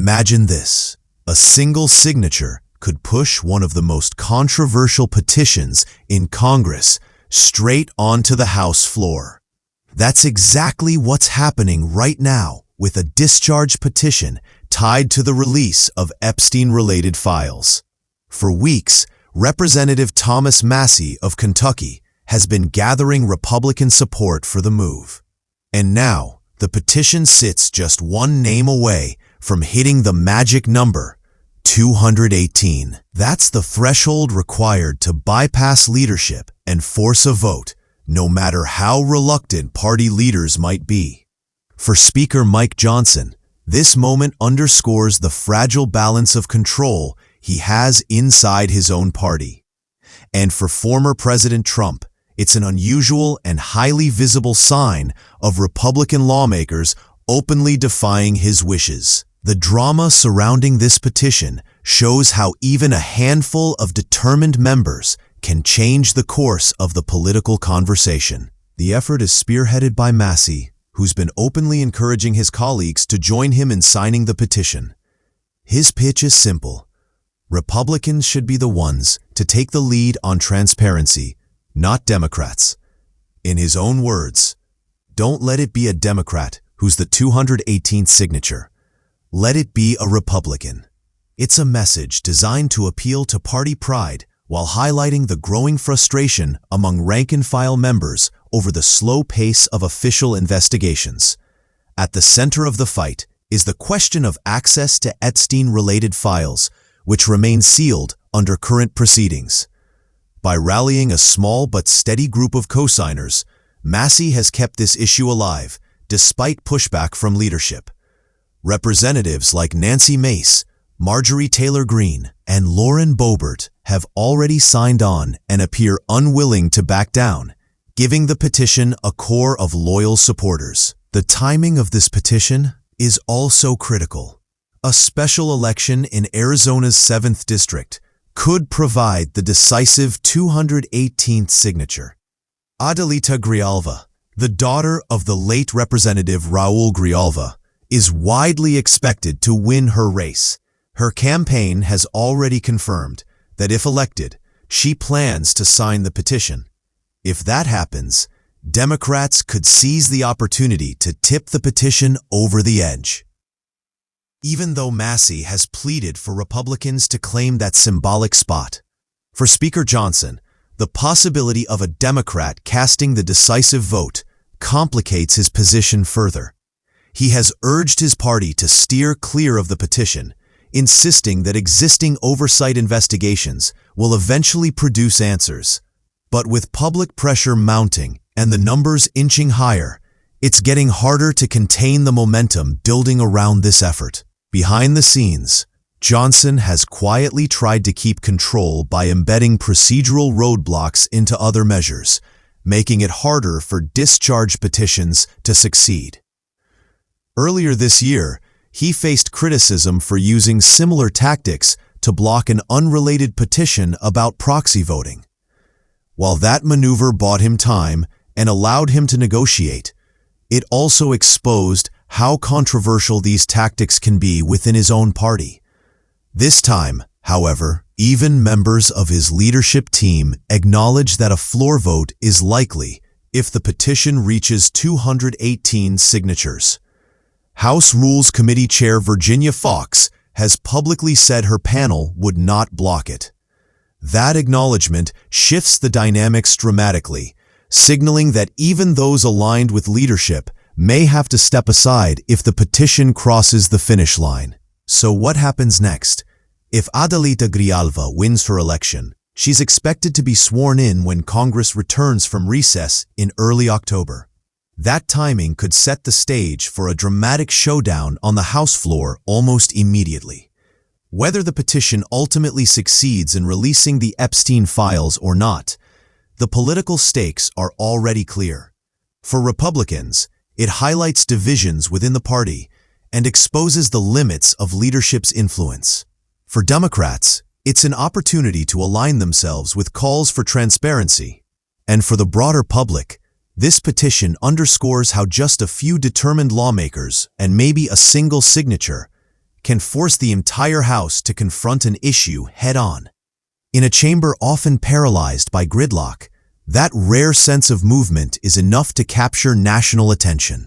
Imagine this. A single signature could push one of the most controversial petitions in Congress straight onto the House floor. That's exactly what's happening right now with a discharge petition tied to the release of Epstein-related files. For weeks, Representative Thomas Massie of Kentucky has been gathering Republican support for the move. And now, the petition sits just one name away from hitting the magic number, 218. That's the threshold required to bypass leadership and force a vote, no matter how reluctant party leaders might be. For Speaker Mike Johnson, this moment underscores the fragile balance of control he has inside his own party. And for former President Trump, it's an unusual and highly visible sign of Republican lawmakers openly defying his wishes. The drama surrounding this petition shows how even a handful of determined members can change the course of the political conversation. The effort is spearheaded by Massie, who's been openly encouraging his colleagues to join him in signing the petition. His pitch is simple. Republicans should be the ones to take the lead on transparency, not Democrats. In his own words, don't let it be a Democrat who's the 218th signature. Let it be a Republican. It's a message designed to appeal to party pride while highlighting the growing frustration among rank-and-file members over the slow pace of official investigations. At the center of the fight is the question of access to Epstein-related files, which remain sealed under current proceedings. By rallying a small but steady group of co-signers, Massie has kept this issue alive, despite pushback from leadership. Representatives like Nancy Mace, Marjorie Taylor Greene, and Lauren Boebert have already signed on and appear unwilling to back down, giving the petition a core of loyal supporters. The timing of this petition is also critical. A special election in Arizona's 7th District could provide the decisive 218th signature. Adelita Grijalva, the daughter of the late Representative Raul Grijalva, is widely expected to win her race. Her campaign has already confirmed that if elected, she plans to sign the petition. If that happens, Democrats could seize the opportunity to tip the petition over the edge. Even though Massie has pleaded for Republicans to claim that symbolic spot, for Speaker Johnson, the possibility of a Democrat casting the decisive vote complicates his position further. He has urged his party to steer clear of the petition, insisting that existing oversight investigations will eventually produce answers. But with public pressure mounting and the numbers inching higher, it's getting harder to contain the momentum building around this effort. Behind the scenes, Johnson has quietly tried to keep control by embedding procedural roadblocks into other measures, making it harder for discharge petitions to succeed. Earlier this year, he faced criticism for using similar tactics to block an unrelated petition about proxy voting. While that maneuver bought him time and allowed him to negotiate, it also exposed how controversial these tactics can be within his own party. This time, however, even members of his leadership team acknowledge that a floor vote is likely if the petition reaches 218 signatures. House Rules Committee Chair Virginia Foxx has publicly said her panel would not block it. That acknowledgement shifts the dynamics dramatically, signaling that even those aligned with leadership may have to step aside if the petition crosses the finish line. So what happens next? If Adelita Grijalva wins her election, she's expected to be sworn in when Congress returns from recess in early October. That timing could set the stage for a dramatic showdown on the House floor almost immediately. Whether the petition ultimately succeeds in releasing the Epstein files or not, the political stakes are already clear. For Republicans, it highlights divisions within the party and exposes the limits of leadership's influence. For Democrats, it's an opportunity to align themselves with calls for transparency. And for the broader public, this petition underscores how just a few determined lawmakers and maybe a single signature can force the entire House to confront an issue head-on. In a chamber often paralyzed by gridlock, that rare sense of movement is enough to capture national attention.